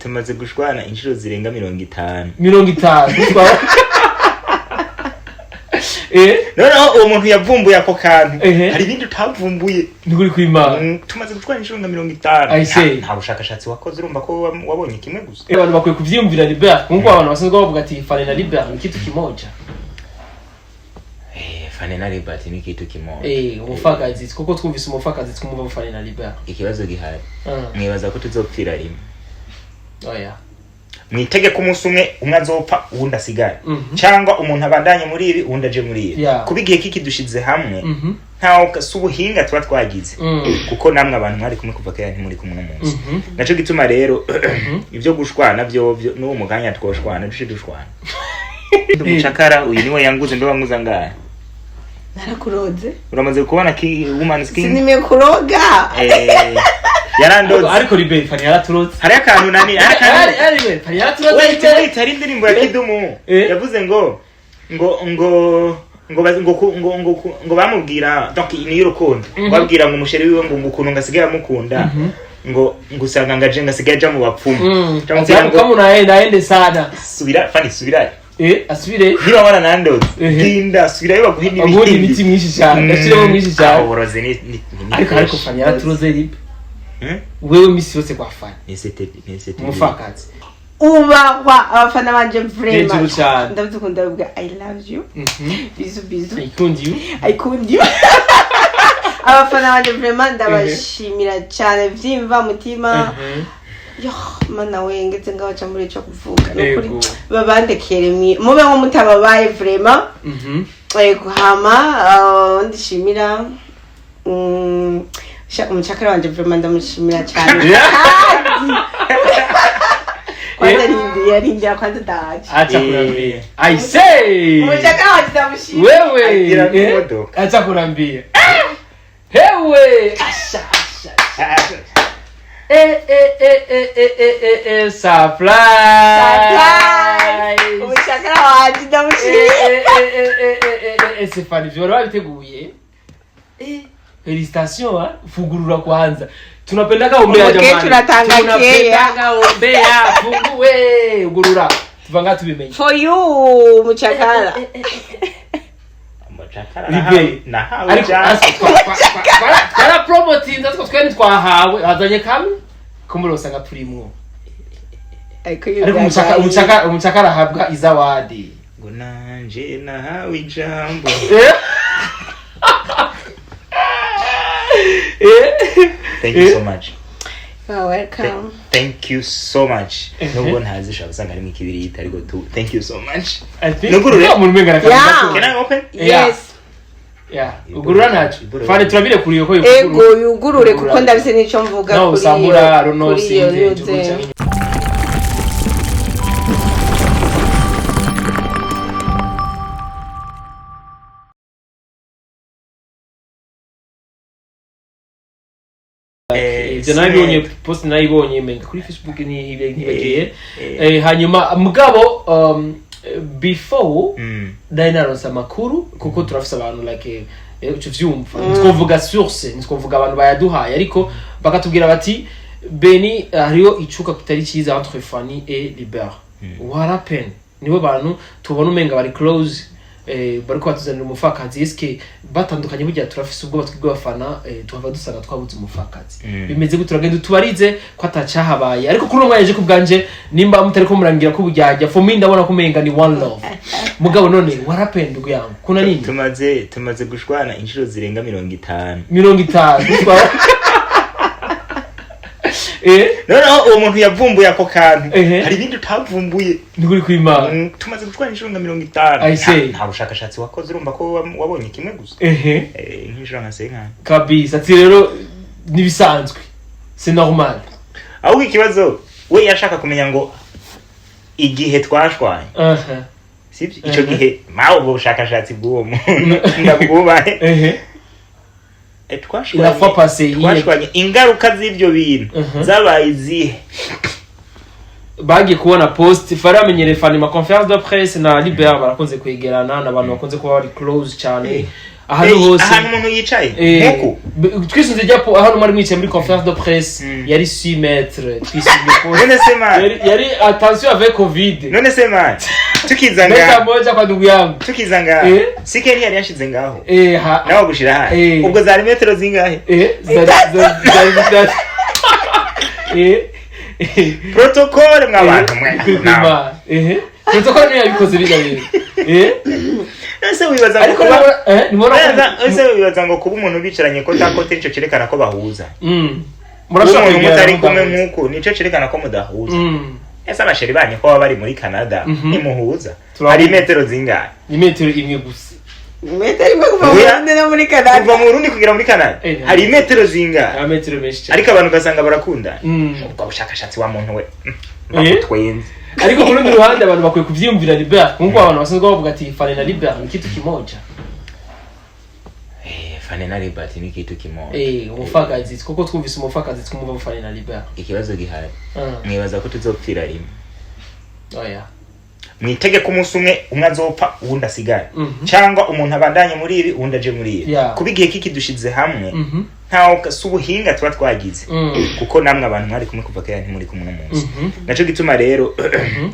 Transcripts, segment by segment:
tumaze gushwana inshuro zirenga 50 noneho uwo muntu yavumbuye ako kantu hari ibindi utavumbuye ndiguri kwimana tumaze gushwana inshuro nka 50 nta bushakashatsi wakoze urumva ko wabonye kimwe gusa abantu bakwiye kuvyiyumvira Libert nkuko abantu basanzwe bavuga ati FANNY Libert ni kitu kimoja FANNY Libert ni kitu kimoja umupfakazi kuko twumvise umupfakazi twumva FANNY Libert ikibazo gihari mwibaza ko tuzopfira rimwe oya mwitege ko umunsi umwe azopfa uwundi asigara cyangwa umuntu abandanye muri ibi uwundi aje muri ibi kubigiye kiki dushize hamwe ntawo subuhinga tuba twagize kuko namwe abantu mwari kumwe kuva kera ntimuri kumwe n'umunsi naco gituma rero ivyo gushwana byo n'uwo muganya twoshwana dushwana umucakara uyu niwe yanguze ndo wanguza ngara narakuroze uramaze kubona ki woman skin sinime kuroga yarandoze ariko Libert FANNY yaraturotse hari akantu nani ari FANNY yaraturotse wait ari indirimbo ya Kidumu yavuze ngo bamubwira donc ni y'urukundo babwira ngo umusheri wiwe ngo ukuntu ngasigaye amukunda ngo usanga ngaje ngasigaye ja mu bapfumu kama unaenda sana subira FANNY subira asubire niba wana nandoze ginda subira yo baguhini ibiti mwinshi cyane ndashiremo mwinshi cyane uboroze ni ariko FANNY yaraturotse Libert wewe misi yose kwa FANNY nisete umupfakazi ubahwa abafana banje vraiment ndabukunda bwa I love you bizu I could you abafana banje vraiment ndabashimira cyane vyimva mutima yo mana wengeze ngabaca muri cyo kuvuga nukuri babandekere mube nko mutababaye vraiment hama ndishimira umucakara wanje vraiment ndamushimira cyane kwanza rindia kwanza daje acha kurambia I say umucakara wanje ndamushimira wewe acha kurambia hewe asha supply umucakara wanje ndamushimira c'est FANNY vyo babiteguye Félicitations fungurura kwanza tunapendaka umbea jamani tunapendaka umbea fungue ugurura tuvanga tubimenye for you muchakara na hawe para promoting ndatwo twene twahawe hazanye kamwe kumurosanga turimwo ariko umuchakara habwa izawadi ngo nanje nahawe ijambo thank you so much. You're welcome. Thank you so much. No one has this usanga ari mikibiri itarigo tu. Thank you so much. Nugurure umurumengana kabisa. Can I open? Yes. Yeah. Ugurura nacho. FANNY turabire kuri yoko ego yugurure kuko ndabise nico mvuga kuri. No sambura rono sinde. nabibonye post nayibonye menga kuri Facebook ni yibagiye hanyuma mugabo before dainaronsa makuru kuko turafise abantu like cyo vyumva twovuga source twovuga abantu bayaduhaye ariko bakatubwira bati Beni hariyo icuka kitari cyiza entre FANNY et Libert what happened nibo bantu tubona umenga bari close bariko batuzanira umupfakazi eske batandukanye burya turafise ubwo batwigwa bafana tuhava dusanga twabuze umupfakazi bimeze gute turagenda tubarize ko atacahabaye ariko kuri umwe yaje kubganje nimba mutari ko murangira ko bujyajya for me ndabona ko umenga ni one love mugabo none what happened uyangu kuna nini tumaze gushwana inshuro zirenga 50 noneho uwo muntu yavumbuye ako kantu hari ibindi utavumbuye ndiguri kwimana tumaze gushwana inshuro nka 50 nta bushakashatsi wakoze urumva ko wabonye kimwe gusa nk'inshuro nka 5 kabisa ati rero nibisanzwe c'est normal aho ikibazo we yashaka kumenya ngo igihe twashwanye sibyo ico gihe mawo ubwo bushakashatsi bw'uwo muntu ndabwubaye twashwanye ingaruka z'ibyo bintu zabaye izihe bagiye kubona post faramenyere FANNY ma conférence de presse na Libert barakunze kwegerana n'abantu bakunze kuba bari close cyane ahantu hose ahantu umuntu yicaye nkuko twisunze ryapo ahantu mwari mwicaye muri conférence de presse yari 6 mètres twisunze none se man yari attention avec covid none se man tukizanga meta moja kwa ndugu yangu tukizanga sikeri yari yashize ngaho nawo gushira ha ubwo zari metero zingahe protocole mwabantu mwe protocole niyo yabikoze bigabire ese wibaza ngo kuba ese wibaza ngo kuba umuntu bicaranye ko takote nico cerekana ko bahuza murashobora mutari kumwe nkuko nico cerekana ko mudahuza ese abasheri banye ko bari muri Canada ni muhuza hari metero zingahe ni metero imwe gusa metero imwe kuva mu Burundi no muri Canada kuva mu Burundi kugira muri Canada hari metero zingahe metero menshi ariko abantu gasanga barakunda ubwo bushakashatsi wa muntu we bakutwenze ariko ku rundi ruhande abantu bakwiye kuvyiyumvira Libert nkuko abantu basanzwe bavuga ati Fanny na Libert ni kitu kimoja Fanny na Libert ni kitu kimoja umupfakazi kuko twumvise umupfakazi twumva Fanny na Libert ikibazo gihari mwibaza ko tuzopfira rimwe oya mwitege ko umunsi umwe azopfa uwundi asigare cyangwa umuntu abandanye muri ibi uwundi aje muri ibi kubigiye kiki dushize hamwe ntawo subuhinga tuba twagize kuko namwe abantu mwari kumwe kuva kera ntimuri kumwe n'umunsi naco gituma rero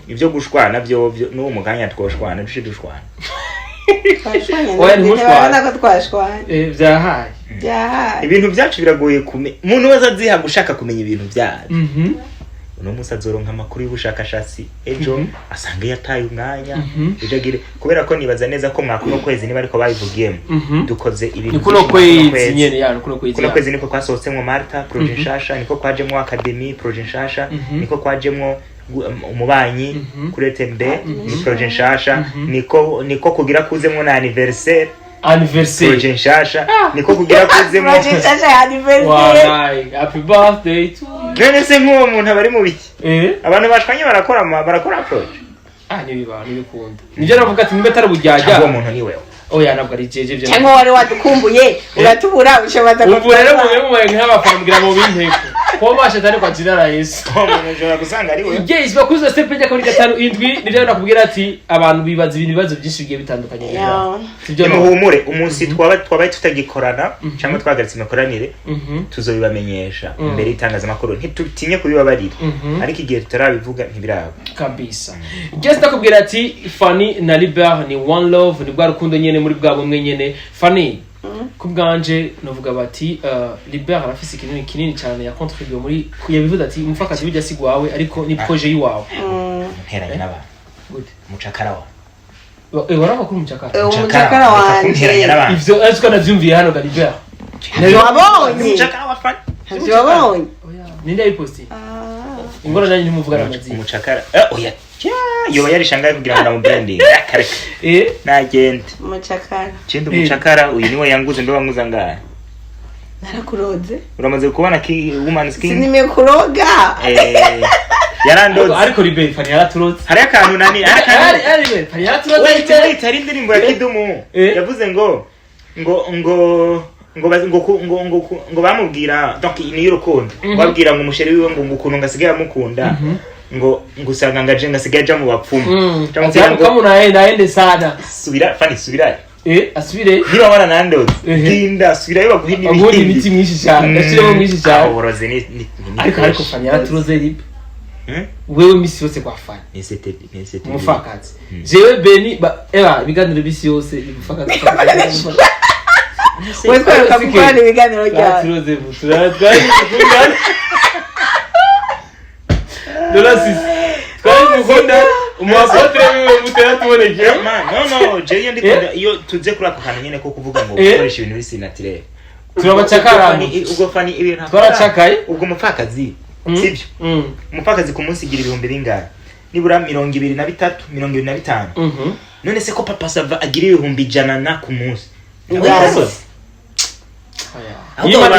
ivyo gushwana byo n'uwo muganya twoshwana dushwana oya ntimushwana ko twashwana vyahaye ibintu byacu biragoye umuntu wese aziha gushaka kumenya ibintu byacu uno musa zoronka amakuru y'ubushakashatsi ejo asanga yataye umwanya ujagire kubera ko nibaza neza ko mwakuno kwezi niba ariko babivugiyemo dukoze ibintu kuno kwezi nyene yani kuno kwezi niko kwasohotsemo Marta projet nshasha niko kwajemwo academy projet nshasha niko kwajemwo umubanyi kuri TMB ni projet nshasha niko kugira kuzemwo na anniversaire projet nshasha niko kugira kuzemwo projet nshasha anniversaire happy birthday to none se nk'uwo muntu abari mu biki abantu bashwanye barakora projet nibiba nibikunda nivyo navuga ati niba tarabujyajya uwo muntu ni wewe oya nabwo ari jeje byo cyangwa wari wadukumbuye uratubura ushobaza ubu rero mwe nk'abafambira mu binteko ko mashatani kwa jirara Yesu umuntu gusanga ari wewe yes bakuze step njya kuri 5 indwi nivyo nakubwira ati abantu bibaza ibintu bibazo byinshi bigiye bitandukanye sivyo muhumure umunsi twabaye tutagikorana cyangwa twagaritse imikoranire tuzobibamenyesha imbere itangazamakuru ntitutinye kubibabarira ariko igihe tutarabivuga ntibiraba kabisa yes nakubwira ati Fanny na Libert ni one love ni bwa rukundo nyene muri bwa bumwe nyene Fanny kubganje novuga bati Libert arafise ikintu kinini cyane ya contribuer muri yabivuze ati umupfakazi bijya sigwawe ariko ni projet yiwawe nteranye n'abantu good mucakara wa warava kuri umucakara wanje ivyo aziko navyumviye hano Libert wabonye mucakara wa Fanny wabonye ninde yiposti ingora nanye nimuvugana amazina umucakara oya yo yarishangaye kugira ngo namubranding kareka nagende umucakara cindi umucakara uyu niwe yanguze ndo wanguza ngara narakuroze uramaze kubona ki woman skin sinimekuroga yarandoze ariko Libert Fanny yaraturoze hari akantu nani ari Libert Fanny yaraturoze wait ari indirimbo ya Kidumu yavuze ngo bamubwira donc ni y'urukundo babwira ngo umusheri wiwe ngo ukuntu ngasigaye amukunda ngo ngusanga ngaje ngasigaye ja mu bapfumu cyangwa naende sana Fanny subira asubire niba wana nandoze ginda subira yo baguhini ibiti mwinshi cyane ashiremo mwinshi cyane uboroze ni ariko Fanny yaraturoze Libert wewe misi yose kwa Fanny nisete umupfakazi jewe Beni ibiganiro bisi yose umupfakazi wewe kwa kumwana ibiganiro cyane turoze buturatwari kugana dolasi twari mukunda umuapotre wiwe mutera tuboneke no je ndikunda iyo tuze kuri ako kantu nyene ko kuvuga ngo ukoresha ibintu bisi naturel turabacakara ubwo Fanny ibintu twaracakaye ubwo umupfakazi sibyo umupfakazi ku munsi igira ibihumbi bingahe nibura 23 25 none se ko papa sava agira ibihumbi 100 ku munsi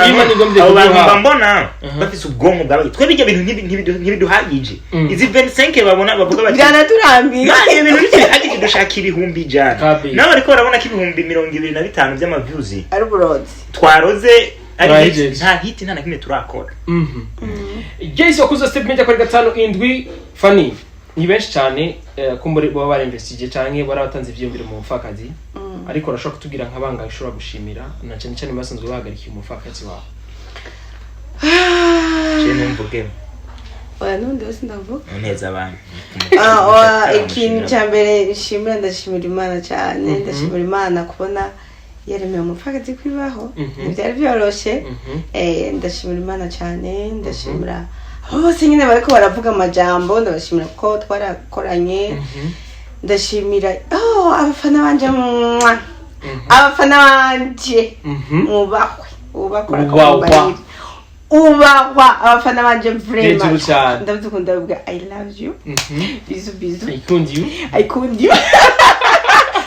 Yima mbona bafise ubwonko bwawe twe bijya bintu ntibiduhagije izi 25 babona bavuga bati byana turambi nani ibintu bihagije dushaka ibihumbi ijana nawe ariko barabona ko ibihumbi 25 by'ama views ari burozi twaroze ari nta hit nta nakimwe turakora Jace wakuze step media kuri 5 indwi Fanny ni benshi cyane kumbure baba bari investige canke barabatanze ivyumviro mu mfakazi ariko urashobora kutugira nk'abanga ushobora gushimira na cyane cyane basanzwe bahagarikiye umupfakazi wawe. Cyane mvuge oya nundi wese ndavuga neza abantu ikintu cyambere nshimira ndashimira Imana cyane ndashimira Imana kubona yaremeye umupfakazi kwibaho byari byoroshe ndashimira Imana cyane ndashimira bose nyine bariko baravuga amajambo ndabashimira ko twarakoranye ndashimira abafana banje ubakora ko ubahwa abafana banje vraiment ndabukunda bwa I love you bizu I could you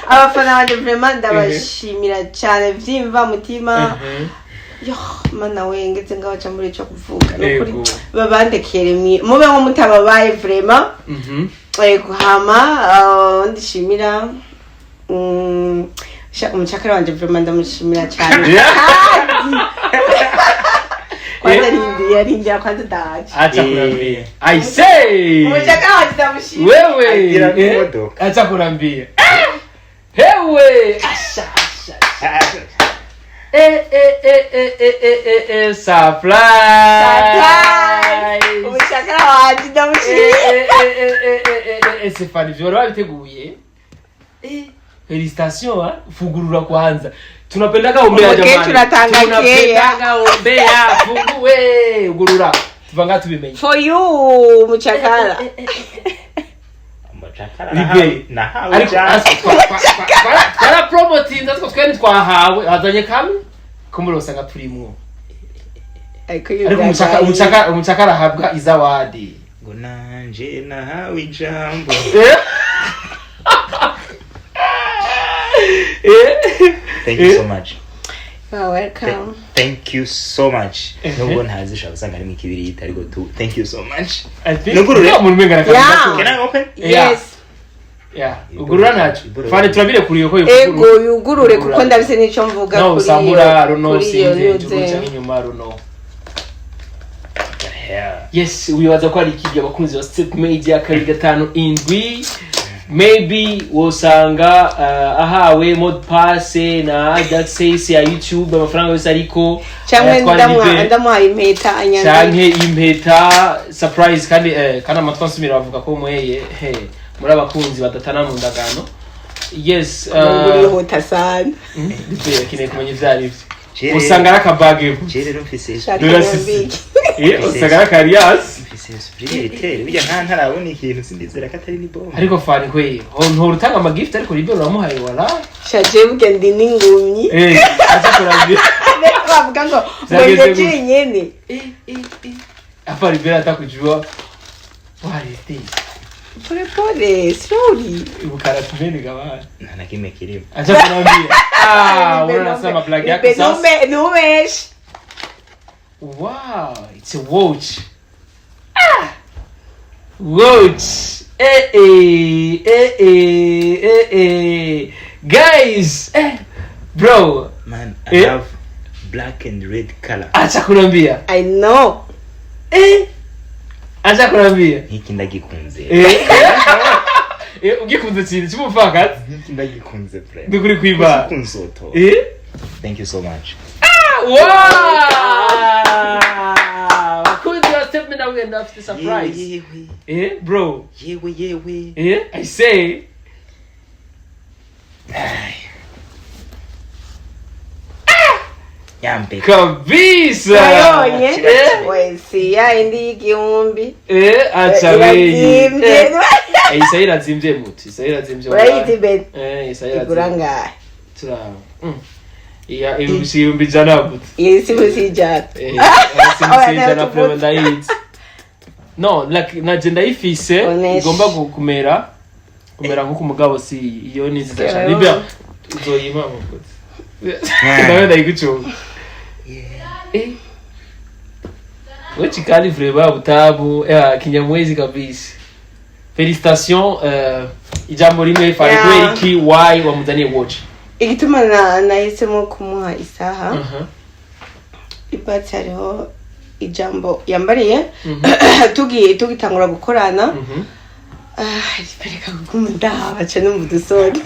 abafana banje vraiment ndabashimira cyane vyimva mutima yo mana wengeze ngabaca muri cyo kuvuga nokuri babandekere mube nko mutababaye vraiment kuhama ndishimira umucakara wanje vraiment ndamushimira cyane Yarindia kwanza daji. Acha kurambia. I say. Umechaka wajitamshia. Wewe. Acha kurambia. Hewe. Asha. Surprise. Umechaka wajitamshia. C'est pas du genre biteguye. Félicitations fugurura kwanza. Tunapendaka umbea jamani. Tunapendaka umbea fungue ugurura. Tuvanga tubimenye. For you muchakara. Muchakara. Na hawe ja. Para promoting natwo twene twahawe azanye kamwe kumurosa nga turimwo. Ariko umuchakara habwa izawadi. Ngo nanje na hawe ijambo. Thank you so much. You're welcome. Thank you so much. Nubwo ntazisha gusanga ari mikibiri yitariko tu. Thank you so much. I think can I open? Yes. Yeah. Ugurura nacho. Fane turabire kuri yo ko ego yugurure kuko ndabise nico mvuga kuri. No samura runo sinze tuguca inyuma runo. Yes, wibaza ko ari ikijya abakunzi ba Step Media kari gatanu indwi. Maybe wosanga ahawe mod pass na access ya YouTube amafaranga yose ariko ndamuha impeta anyana canke impeta surprise kandi kana amatwansumira bavuga ko mweye muri abakunzi badatana mu ndagano. Yes ngurihuta sana ndetse kineye kumenya ivyari byo usanga rakabage rero Ufise usanga rakarias Libert bijya ntarabona ikintu sindizera ko atari ni bomba ariko fani kwe nturutanga amagift ariko Libert uramuhaye wala shaje bwe ndi ningumyi acha kurambia bavuga ngo mwende nyene apa Libert atakujua wale ti pole slowly ubukara tumeni gabana na kime kirimo acha kurambia unasema black yako sasa numesh wow it's a watch watch guys bro man I have black and red color acha kurambia I know acha kurambia hiki ndagikunze ugikunze cyane cyumufakazi hiki ndagikunze friend ndukuri kwiba kunsoto thank you so much wow Step me now and after surprise. Bro. Yewe. I say. Yambe. Kabisa. Wesi ya indi igihumbi. Acha weyi. Isaira zimje muti. Isaira zimje. Right ben. Isaira. Iguranga. Tura. Ya ibihumbi jana but. Yes ibusijana. Sijana premenda hit. No, like na agenda y'Ufise igomba kumera nkuko umugabo si iyo ni nziza cyane. Libert uzoyima mukoze. Ndawe ndayigucunga. Wewe chikali vreba butabu kinyamwezi kabisa. Félicitations ijambo rimwe fari kweki why wamudaniye watch. Igituma nahisemo kumuha isaha Libert hariho ijambo yambariye tugitangura gukorana ripereka kugumunda bace no mudusoni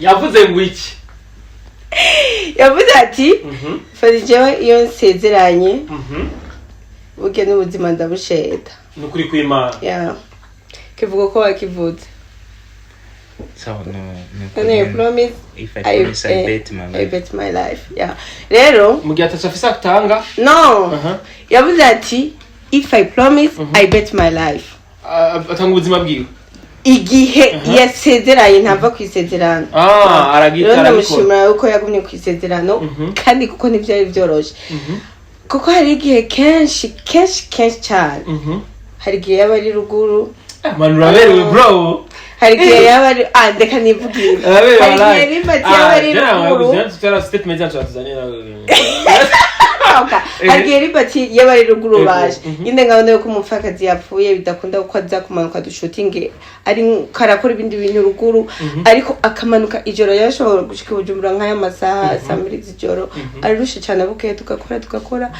yavuze ngo iki yavuze ati fari jewe iyo nsezeranye buke n'ubuzima ndabusheta nukuri kw'Imana ya kivuga ko wakivuze so no promise if I promise I bet my life yeah rero mu gihe atashafisa atanga no yavuze ati if I promise I bet my life atanga ubuzima bwiwe igihe yasezeranye ntava kwisezerano aragitara ndamushimira uko yagumye kwisezerano kandi kuko n'ivyari byoroshe kuko hari igihe kenshi cyane hari igihe yaba ari ruguru man uraberewe bro hari igihe yaba ari ndeka nivugira hari igihe Libert yaba ari ruguru hari igihe Libert yaba ari ruguru baje nyine ngabone ko umupfakazi yapfuye bidakunda ko aza kumanuka dushutinge ari karakora ibindi bintu ruguru ariko akamanuka ijoro yashobora gushika Bujumbura nk'aya masaha 2 z'ijoro arushe cyane buke tugakora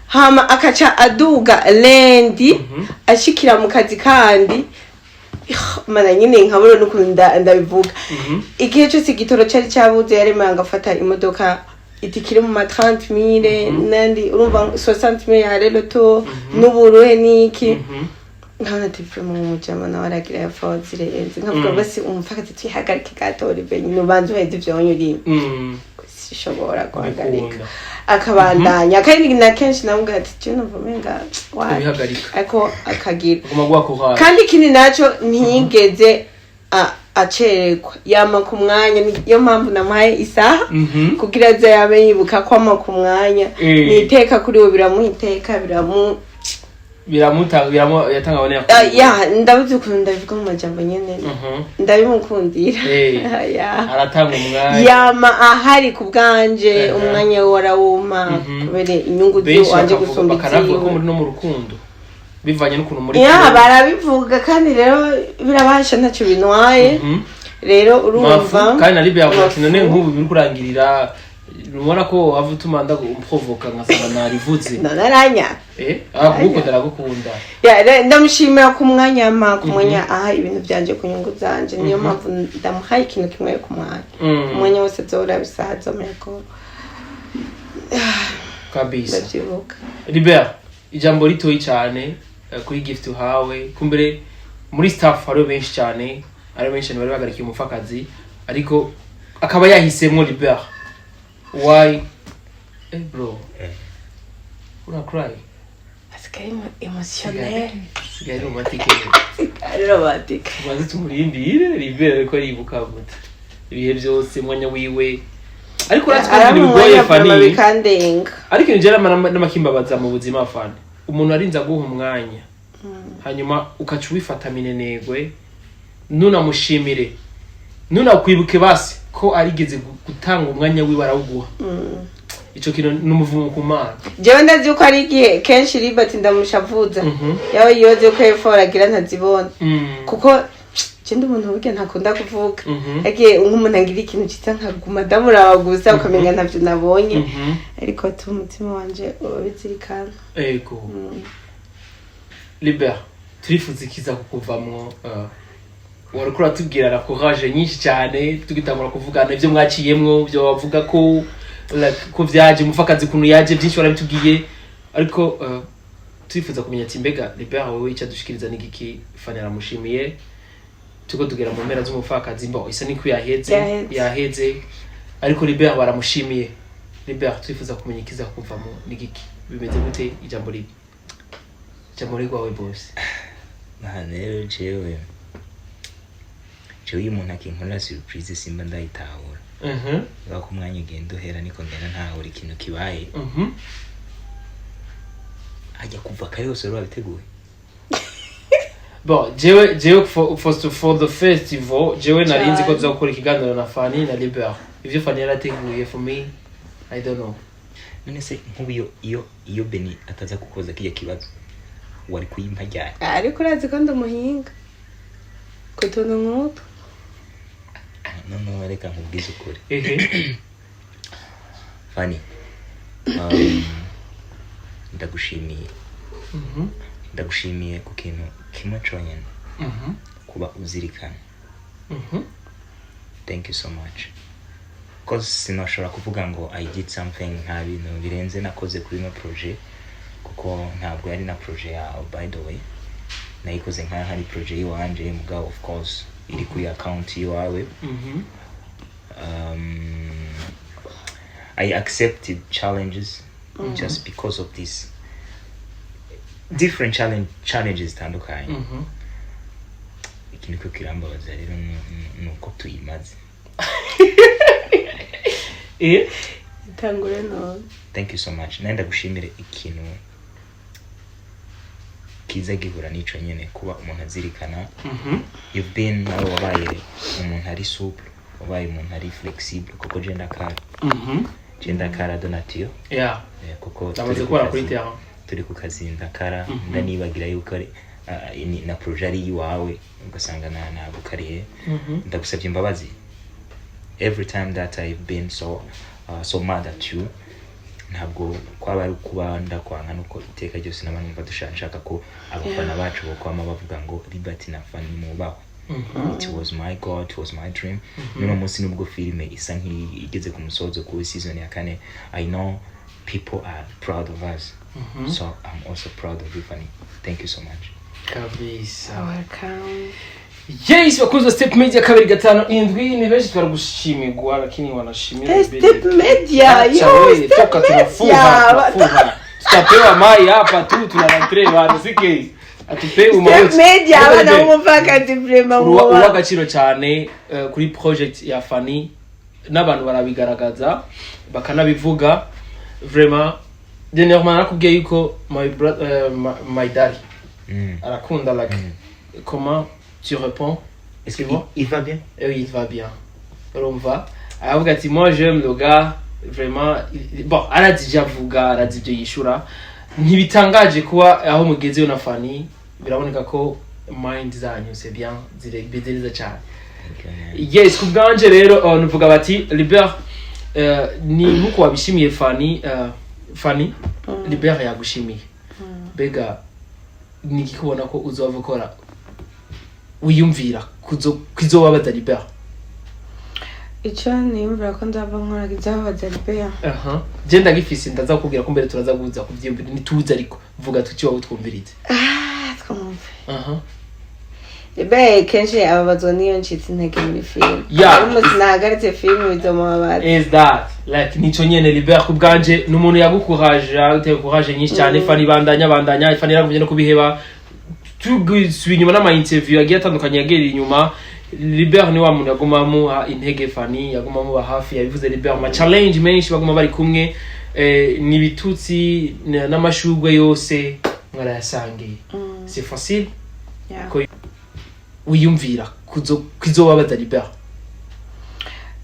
hama akaca aduga lendi ashikira mu kazi kandi mana nyine nkaburo n'ukunda ndabivuga igihe cyose igitoro cyari cyabuze yaremeye ngafata imodoka itikiri mu 30,000 nandi urumva 60,000 ya reloto n'uburuhe niki nkana tifre mu mujama na waragira ya fozire enzi nkavuga basi umupfakazi twihagarike gatori benyi nubanze uheze ivyonyuri sishobora guhagarika akabandanya kandi na kenshi navuga ati cyo navumenga wabihagarika ariko akagira guma kandi kindi naco ntiyigeze acererwa yama ku mwanya niyo mpamvu namaye isaha kugira aze yabe yibuka ko ama ku mwanya niteka kuri we biramuhiteka yatanga abone ya ndabuze ukuntu ndabivuga mu majambo nyene ndabimukundira aratanga umwanya yama ahari ku bwanje umwanya warawuma kubere inyungu zo wanje gusumba bakanavuga ko muri no mu rukundo bivanye n'ukuntu muri barabivuga kandi rero birabasha ntacyo binwaye rero urumva kandi na Libert yavuze none nk'ubu biri kurangirira ubona ko avutuma ndaguprovoka nkasanga narivuze naranya ahubwo daragukunda ndamushimira ku mwanya aha ibintu byanje ku nyungu zanje niyo mpamvu ndamuhaye ikintu kimwe ku mwanya wose zora bisaha zo meko kabisa Libert ijambo ritoyi cyane kuri gift uhawe kumbere muri staff hari benshi cyane ari benshi bari bagarikiye umupfakazi ariko akaba yahisemwe Libert why bro una cry askai emotionnel gari romantique wazi tumurindire Libert ko ribuka gute ibihe byose mwanya wiwe ariko ratwe bigoye Fanny ariko njera n'amakimbabaza mu buzima Fanny umuntu arinza guha umwanya hanyuma ukaca wifata minenegwe nunamushimire nunakwibuke basi ko arigeze gutanga umwanya wiwe arawuguha ico kintu n'umuvumo ku Mana jewe ndazi uko ari igihe kenshi Libert ndamushavuza yawe yoze ko eforagira ntazibona kuko Chende umuntu wige ntakunda kuvuga ege nk'umuntu agira ikintu cita nkaguma ndamuraba gusa ukamenya ntavyo nabonye ariko tu umutima wanje ubizirikana ego Libert turifuza ikiza kukuvamwo warukura tubwira la courage nyinshi cyane tugitangura kuvugana ivyo mwaciyemwo byo bavuga ko ko vyaje umupfakazi kuntu yaje byinshi barabitubwiye ariko turifuza kumenya ati mbega Libert wewe icyo dushikiriza n'igiki Fanny aramushimiye tuko tugera mu mpera z'umupfakazi mbo isa niko yaheze ariko Libert baramushimiye Libert turifuza kumenya ikiza kuvamo n'igiki bimeze gute ijambo rwawe boss rero jewe umuntu akinkorera surprise simba ndayitahura bako umwanya ugenda uhera niko ngena ntahura ikintu kibaye ajya kuva kare yose babiteguye bon jewe for the festival jewe narinzi ko tuzakora ikiganiro na Fanny na Libert ivyo Fanny yarateguye for me I don't know none se nk'ubu iyo Beni ataza kukoza kijya kibazo wari kuyimpa ryari ariko urazi ko ndumuhinga kutuntu nk'uko no reka nkubwize ukuri Fanny ndagushimiye ku kintu kimwe conyene kuba uzirikana thank you so much. Cause sinashobora kuvuga ngo I did something nta bintu birenze nakoze kuri no project kuko ntabwo yari na project yawe by the way. Nayikoze nka hari project yiwanje mugabo of course iri kuri account yiwawe. I accepted challenges just because of this different challenges tandukanye. Ikintu ko kirambabaza rero nuko tuyimaze. Tangure no. Thank you so much. Nenda gushimire ikintu kiza gihura nico nyene kuba umuntu azirikana. You've been nawe wabaye umuntu ari souple, wabaye umuntu ari flexible kuko genda kara donatio. Kuko turi ku kazinda kara ndanibagira yuko ari na projet ari yiwawe ugasanga na bukariye. Ndagusabye imbabazi. Every time that I've been so mad at you, ntabwo kwaba ari kubanda kwanga nuko iteka cyose n'abantu badushaka ko abafana bacu bokwama bavuga ngo Libert na Fanny mubaho. It was my God, it was my dream. Nuno munsi nubwo filme isa nk'igeze ku musozo ku season ya 4, I know people are proud of us. So I'm also proud of you, Fanny. Thank you so much. Kabisa. Welcome. Yes, wakuza Step Media 257 ni benshi twaragushimirwa lakini wanashimira Step Media yo toka tunafuha tutapewa mai hapa tu tunarantre bana sike atupe Step Media abana umupfakazi vraiment uwa gaciro cyane kuri project ya Fanny n'abantu barabigaragaza bakanabivuga vraiment dernièrement nakubwiye yuko my daddy arakunda like comment tu réponds? Est-ce qu'il va bien? Oui, il va bien. On va. Alors, moi j'aime le gars, vraiment. Bon, aradi javuga, aradi byo yishura. Ntibitangaje kuba aho mugeze na Fanny, biraboneka ko mind zanyu c'est bien, zirabideliza cyane. Yes, kubganje rero nuvuga bati Libert ni muko wabishimiye Fanny, Libert yagushimiye. Bega nikikubona ko uzovukora wiyumvira kuzobabaza Libert. Ico nimvira ko ndava nkora kizababaza Libert. Genda gifise ndaza kubwira ko mbere turaza guza kuvyumvira nituza ariko vuga tuki wawe twumvirize. Twumve. Libert kenshi ababazwa niyo ncitse intege muri film. Umuntu nahagaritse film bizomubabaza. Is that like nico nyene Libert kubganje n'umuntu yagukuraje uteye courage nyinshi cyane Fanny bandanya Fanny yaravunye no kubiheba. Tugusubinyuma n'ama interview yagiye atandukanye yagereye inyuma. Libert ni wa muntu yagumamo intege Fanny yagumamo hafi yabivuze Libert ma challenge menshi baguma bari kumwe ni bitutsi n'amashugwe yose mwarayasangiye. C'est facile ko wiyumvira kuzobabaza Libert.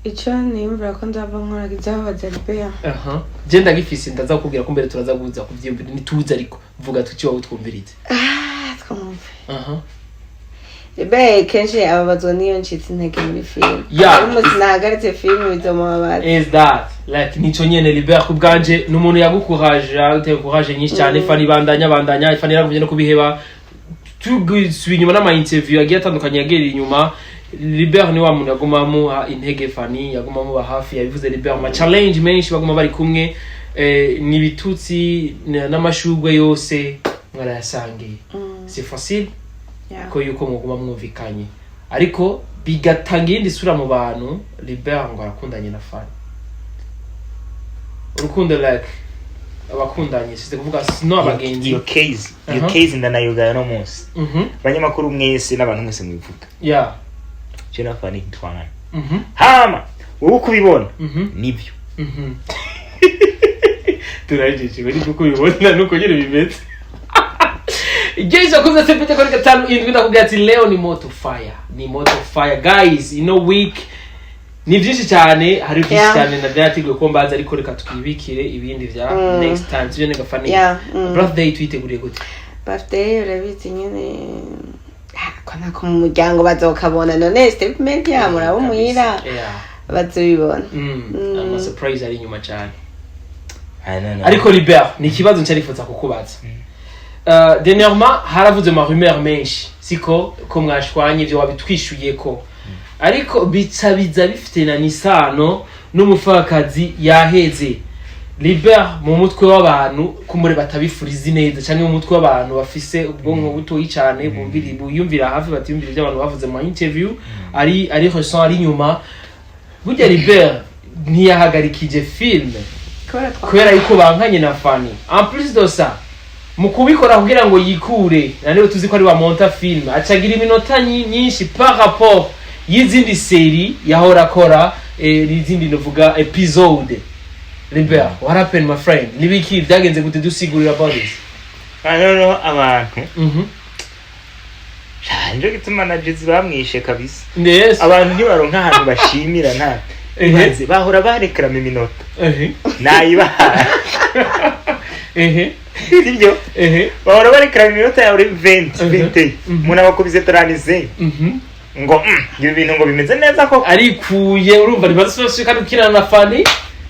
Ico nimvira ko ndava nkora kizababaza Libert. Genda gifise ndaza kubwira ko mbere turaza guza kuvyumvira nituza ariko vuga tuki wawe twumvirize. Libert kenshi ababazwa niyo ncitse intege muri film. Umuntu nahagaritse film bizomubabaza. Is that like nico nyene Libert kubganje n'umuntu yagukuraje uteye courage nyinshi cyane Fanny bandanya Fanny yaravunye no kubiheba. Tugusubinyuma n'ama interview yagiye atandukanye yagereye inyuma. Libert ni wa muntu yagumamo intege Fanny yagumamo hafi yabivuze Libert ma challenge menshi baguma bari kumwe ni bitutsi n'amashugwe yose mwarayasangiye. C'est facile ko yuko muguma mwumvikanye ariko bigatanga indi sura mu bantu. Libert ngo arakundanye na Fanny. Urukundo like abakundanye size kuvuga no abagenzi. Your case ndanayugaya no munsi. Banyamakuru mwese n'abantu mwese mwivuga. Jena Fanny twangana. Hama wowe kubibona nibyo. Turajeje bari kubibona nuko nyine bimeze. Guys, wakuza sepete kwa 5 ndakubwira ati leo ni moto fire guys, you know week ni byinshi cyane hari byinshi cyane na byatigwe ko mbaza ariko reka twibikire ibindi vya next time tuje nega Fanny birthday twiteguriye gute? Birthday urabizi nyene kona ko mu muryango bazokabona none Step Media murabo muhira bazobibona. Ama surprise ari nyuma cyane. Ariko Libert ni kibazo ncarifuza kukubaza. Dernièrement haravuze ma rumeur menshi siko ko mwashwanye byo wabitwishuye ko ariko biza bifite na nisano n'umupfakazi yaheze. Libert mu mutwe w'abantu kumure batabifuriza neza cyane mu mutwe w'abantu bafise ubwonko butoyi cyane bumvira hafi batiyumvira ibyo abantu bavuze mu interview ari ressent ari nyuma. Burya Libert ntiyahagarikije film kubera yuko bankanye na Fanny. En plus de ça mu kubikora kugira ngo yikure naniwe tuzi ko ari wa monta film acagira iminota nyinshi par rapport y'izindi série yahora akora n'izindi novuga episode. Libert, what happened my friend? Nibiki byagenze gute dusigurira about this? Rero abantu nje gituma na jizi bamwishe kabisa. Yes. Abantu ntibaronka ahantu bashimira nta. Ibanze bahora barekrama iminota. Nayibaha. Sibyo? Bahora barekrama iminota ya 20. Muna bakubize 30. Ngo ibi bintu ngo bimeze neza ko ari kuye urumva ntibasohoka kandi ukirana na Fanny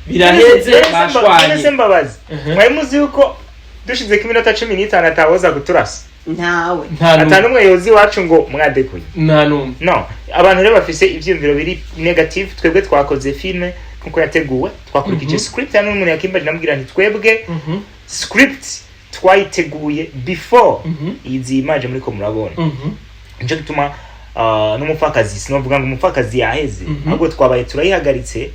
biraheze bashwanye. Nese mbabazi. Mwaye muzi yuko dushize ko iminota 15 atawoza guturasa. Ntawe. Atanumwe yozi wacu ngo mwadekuye. Nta numwe. No, abantu rero bafise ivyumviro biri negative. Twebwe twakoze filme kuko yateguwe, twakurikije script hano umuntu yakimbaje namubwira nti twebwe script twayiteguye before izi image muri ko murabona. Nje gituma n'umupfakazi sinovuga ngo umupfakazi yaheze ahubwo twabaye turayihagaritse.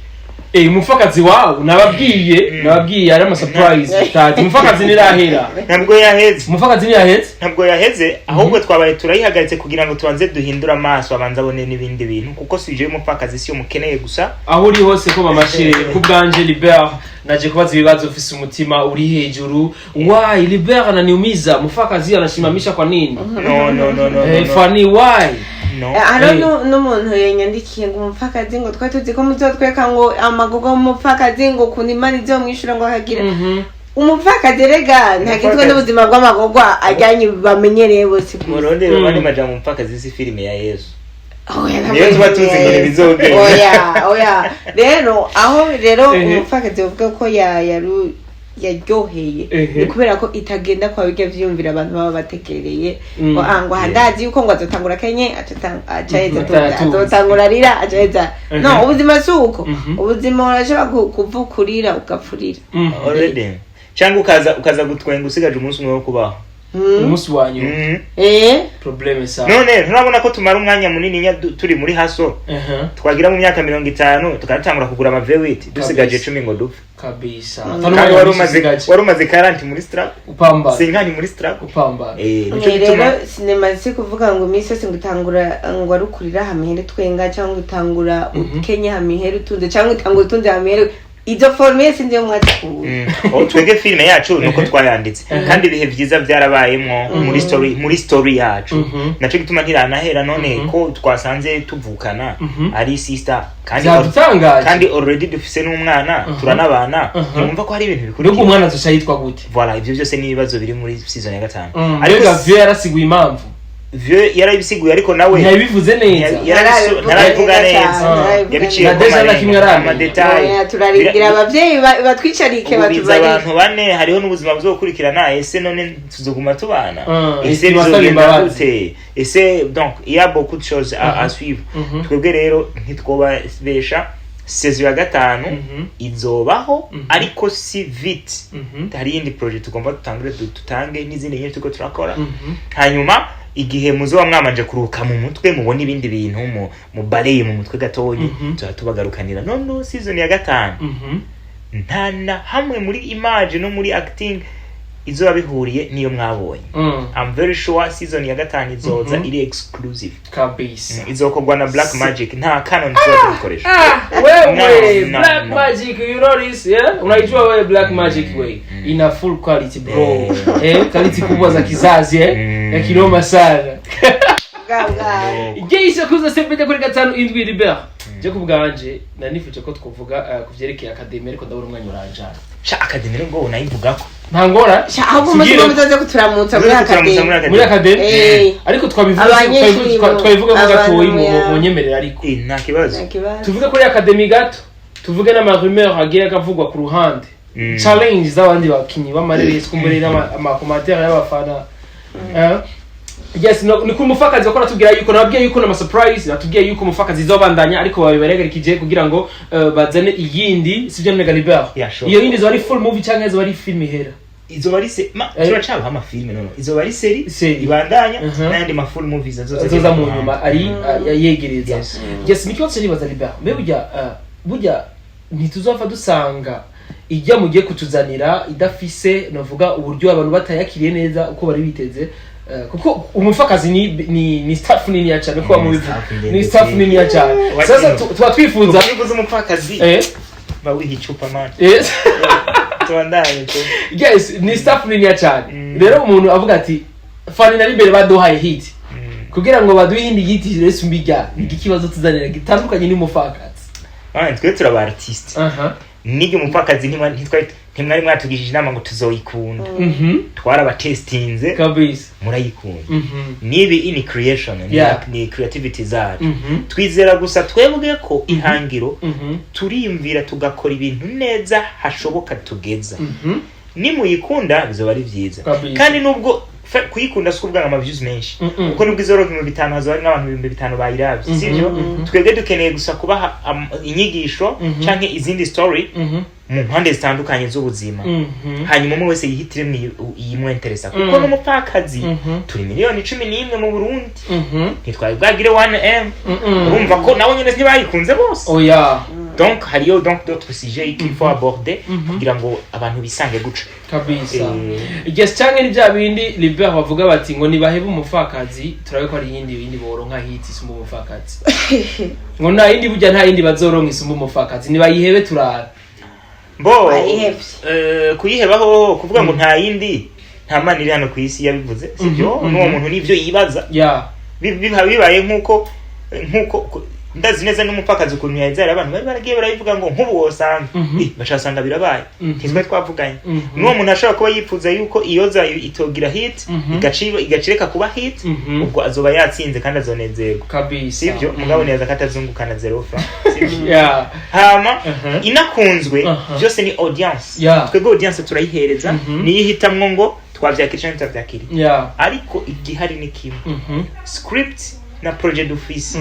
Umupfakazi wawe nababwiye ari ama surprise tati umupfakazi nirahera ntabwo yaheze. Umupfakazi niyaheze ntabwo yaheze ahubwo twabaye turayihagaritse kugira ngo tubanze duhindura amaso abanza abone n'ibindi bintu kuko sije y'umupfakazi si yo mukeneye gusa aho uri hose ko mamashire ku bwanje Libert naje kubaza ibibazo ufise umutima uri hejuru. Why Libert ananiumiza umupfakazi anashimamisha kwa nini? No. Fanny why? No. N'umuntu yanyandikiye ngo umupfakazi ngo twatuzi ko muzotweka ngo amagogo umupfakazi ngo kunimana izo mwishura ngo hagira umupfakazi rega ntagitwe n'ubuzima bw'amagogwa ajyanye bamenyereye bose. Murondero bane majambo umupfakazi si filime ya Yesu. Niyo tuba tuzi ngo bizoge. Oya rero aho rero umupfakazi uvuga ko yaryoheye ni kubera ko itagenda kwa bijya vyumvira abantu baba batekereye ngo handazi yuko ngo azotangura kenye atotangura rira acaheza. No, ubuzima suko ubuzima urashobora kuvukurira ugapfurira already cyangwa ukaza gutwenga usigaje umunsi umwe wo kubaho. Umunsi wanyu probleme sa none nturabona ko tumara umwanya munini turi muri haso twagira mu myaka 50 tukatangura kugura ama V8 dusigaje 10 ngo dupfe kabisa. Warumaze 40 muri strap upamba sinkani muri strap upamba. Nico gituma sinema si kuvuga ngo iminsi se ngutangura ngo arukurira hamihere twenga cyangwa utangura ukenya hamihere utunze cyangwa utangura utunze hamihere izo forme sinzi umwatu. Twege filme yacu nuko twayanditse kandi ibihe byiza byarabayemo muri story yacu. Naco gituma ntiranahera none ko twasanze tuvukana ari sister kandi already dufise n'umwana turanabana numva ko hari ibintu bikuri. Nuko umwana tushayitwa gute? Voilà, ivyo byose ni ibibazo biri muri season ya 5. Ariko Vyo yarasiguye impamvu. Vyo yarabisiguye ariko nawe yabivuze neza. Narabivuga neza. Yabiciye ko detail. Turarigira abavyeyi batwicarike batubari. Abantu bane hariho n'ubuzima buzokurikirana ese none tuzoguma tubana. Ese bizogenda gute? Ese donc il y a beaucoup de choses à suivre. Twebwe rero ntitwobabesha saison ya 5 izobaho ariko si vite. Hari indi project tugomba tutange n'izindi nyinshi tuko turakora. Hanyuma igihe muzo mwamanje kuruka mu mutwe mubona ibindi bintu mu baleye mu mutwe gatoyi tubagarukanira none season ya 5 ntana hamwe muri image no muri acting izo bihuriye niyo mwabonye. I'm very sure season ya 5 izoza iri exclusive kabisa. Izokogwa na Black Magic nta canon tuzakoresha. Wewe Black Magic you know this yeah? Unaijua wewe Black Magic way ina full quality bro. Quality kubwa za kizazi ya kinoma sana. Geisha kuza sepete kuri 5 indwi Libert. Je kubwanje nanifuje ko twovuga kuvyerekeye academy ariko ndabura umwanya urajana. Sha academy ngo unayivugako. Ntangora sha ahubwo muzo muzaze kuturamutsa muri academy ariko twabivuga ko gatoyi mu nyemerera ariko nta kibazo. Tuvuge kuri academy gato tuvuge n'ama rumeur agiye akavugwa ku ruhande. Challenge z'abandi bakinyi bamarereye kumburira ama commentaire y'abafana. yes ni ku mupfakazi bakora tubwira yuko nababwiye yuko na surprise natubwiye yuko umupfakazi izobandanya ariko babibaregarikije kugira ngo bazane iyindi sivyo nega Libert iyo yindi zo ari full movie canke zo ari film ihera izo bari se turacabaho amafilme none izo bari seri ibandanya n'andi ma full movies azoza mu nyuma ari yegereza yes nikyo cyo nibaza Libert mbe burya ntituzova dusanga ijya mugiye kutuzanira idafise navuga uburyo abantu batayakiriye neza uko bari biteze kuko umupfakazi ni staff nini ya cyane ko mubivuga ni staff nini ya cyane sasa tuba twifuza kuguza umupfakazi bawiha icupa man yes ni staff nini ya cyane rero umuntu avuga ati Fanny na Libert baduhaye hit kugira ngo baduhe indi hit rese mbijya ikibazo tuzanira gitandukanye n'umupfakazi twe turaba artist nige umupfakazi ntimwari mwatugishije inama ngo tuzoyikunda twarabatestinze kabisa murayikunda nibi in creation ni creativity zacu twizera gusa twebwe ko ihangiro turiyumvira tugakora ibintu neza hashoboka tugeza ni muyikunda bizoba ari byiza kandi nubwo kuyikunda sikubwa ama views menshi uko nubwo izoroka mu bitano hazari n'abantu 500 bayiravye sivyo twebwe dukeneye gusa kubaha inyigisho canke izindi story mu mpande zitandukanye z'ubuzima hanyuma umwe wese yihitiremo iyimwe interesa kuko n'umupfakazi turi miliyoni 11 mu Burundi ntitwari bwagire 1M urumva ko nawe nyene ntibayikunze bose donc hariyo donc d'autres sujets qu'il faut aborder kugira ngo abantu bisange guca kabisa yes cyangwa ni bya bindi Libert bavuga bati ngo nibahebe umupfakazi turabe ko ari yindi boronka hiti isumba umupfakazi ngo nta yindi burya nta yindi bazoronka isumba umupfakazi nibayihebe turara bo kuyihebaho kuvuga ngo nta yindi nta mani iri hano ku isi yabivuze sibyo n'uwo muntu nivyo yibaza bibaye nkuko ndazi neza n'umupfakazi ukuntu yazara abantu bari baragiye barabivuga ngo nk'ubu wosanga bashasanga birabaye ntizwe twavuganye n'uwo muntu ashobora kuba yifuza yuko iyoza itogira hit igacireka kuba hit ubwo azoba yatsinze kandi azonezerwa kabisa sivyo mugabo neza katazungukana 0 francs sivyo hama inakunzwe byose ni audience twebwe audience turayihereza niyihitamwo ngo twavyakira tutavyakira ariko igihari ni kimwe script na project Ufise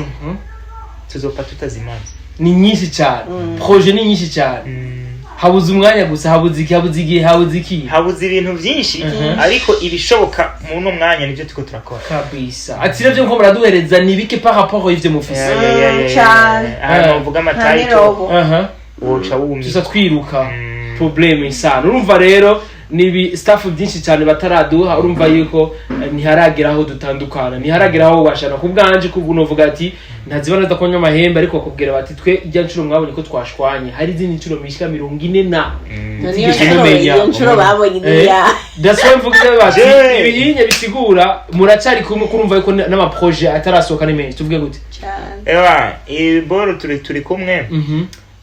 tuzopa tutazimaze ni nyinshi cyane projet ni nyinshi cyane habuze umwanya gusa habuze ibintu byinshi ariko ibishoboka mu no mwanya nivyo tuko turakora kabisa ati navyo nko muraduhereza nibike par rapport y'ivyo mufise cyane mvuga amatayito woca wumye tuza twiruka problème sana urumva rero nibi staff byinshi cyane bataraduha urumva yuko ntiharagera aho dutandukana ntiharagera aho washana kubwanje kuvuga ati ntazibana dakonyo mahembe ariko bakubwira bati twe ijya ncuro mwabonye ko twashwanye hari izindi ncuro mishika 40 na niyo ncuro babonye that's why mvuga bati ibihinye bisigura muracari kumwe kurumva yuko n'ama projet atarasohoka ni menshi tuvuge gute cyane boro turi kumwe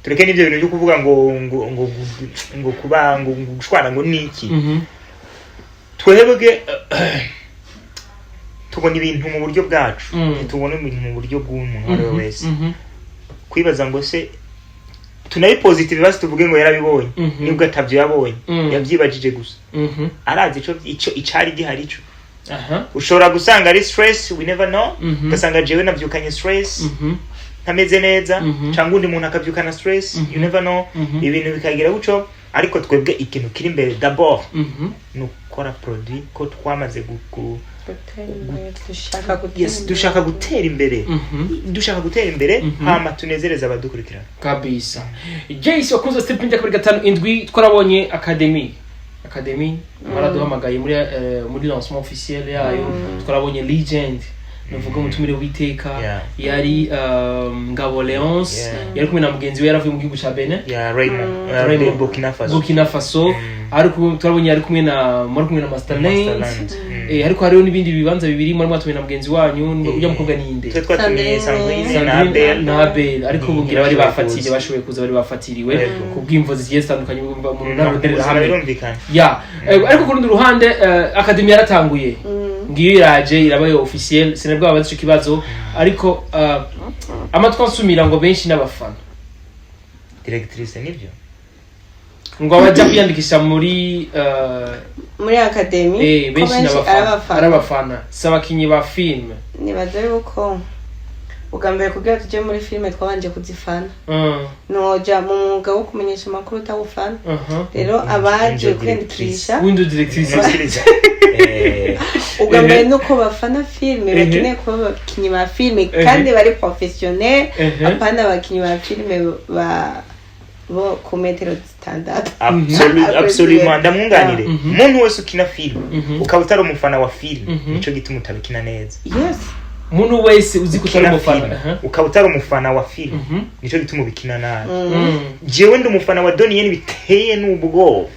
tureke n'ibyo bintu byo kuvuga ngo kuba ngo gushwana ngo niki twebwe tubona ibintu mu buryo bwacu tubona ibintu mu buryo bw'umuntu wese kwibaza ngo se tunayi positive basi tuvuge ngo yarabibonye nibwo atavyo yabonye yavyibajije gusa arazi ico icari gihari ico ushobora gusanga ari stress we never know ugasanga jewe navyukanye stress ntameze neza cyangwa undi muntu akavyukana stress you never know ibintu bikagira guco ariko twebwe ikintu kiri imbere d'abord nukora produit ko twamaze dushaka gutera imbere hama tunezereza abadukurikirana kabisa Jace wakunze step njya kuri 5 twarabonye academy baraduhamagaye muri lancement officiel yayo twarabonye legend navuga umutumire witeka yari Ngabo Leonce yari kumwe na mugenzi we yaravuye mu gihugu ca Benin Raymond Burkina Faso ariko turabonye yari kumwe na Masterland ariko hariho n'ibindi bibanza bibiri muri mwatumwe na mugenzi wanyu ujya mukobwa ninde twatumiye na Abel ariko bugira bari bafatiriye bashoboye kuza bari bafatiriwe kubw'imvo zigiye zitandukanye mu ntaroderera hamwe ariko ku rundi ruhande academy yaratanguye ngiyo iraje irabaye officiel sinabwo abazi kibazo ariko amatwa nsumira ngo benshi n'abafana directrice nibyo ngo abajya kwiyandikisha muri academy benshi n'abafana s'abakinyi ba filme nibaza yuko ugambere kugira tuje muri filme twabanje kuzifana noja mu mwuga wo kumenyesha amakuru utawufana rero abaje kwiyandikisha window directrice ugambere nuko bafana filme bakeneye kuba abakinyi ba filme kandi bari professionnel apana abakinyi ba filme bo ku metero standard. Absolument ndamwunganire umuntu wese ukina film ukaba utari umufana wa film nico gituma utabikina neza. Yes, umuntu wese uzi ko utari umufana ukaba utari umufana wa film nico gituma ubikina nabi. Jewe ndi umufana wa Donnie biteye n'ubwo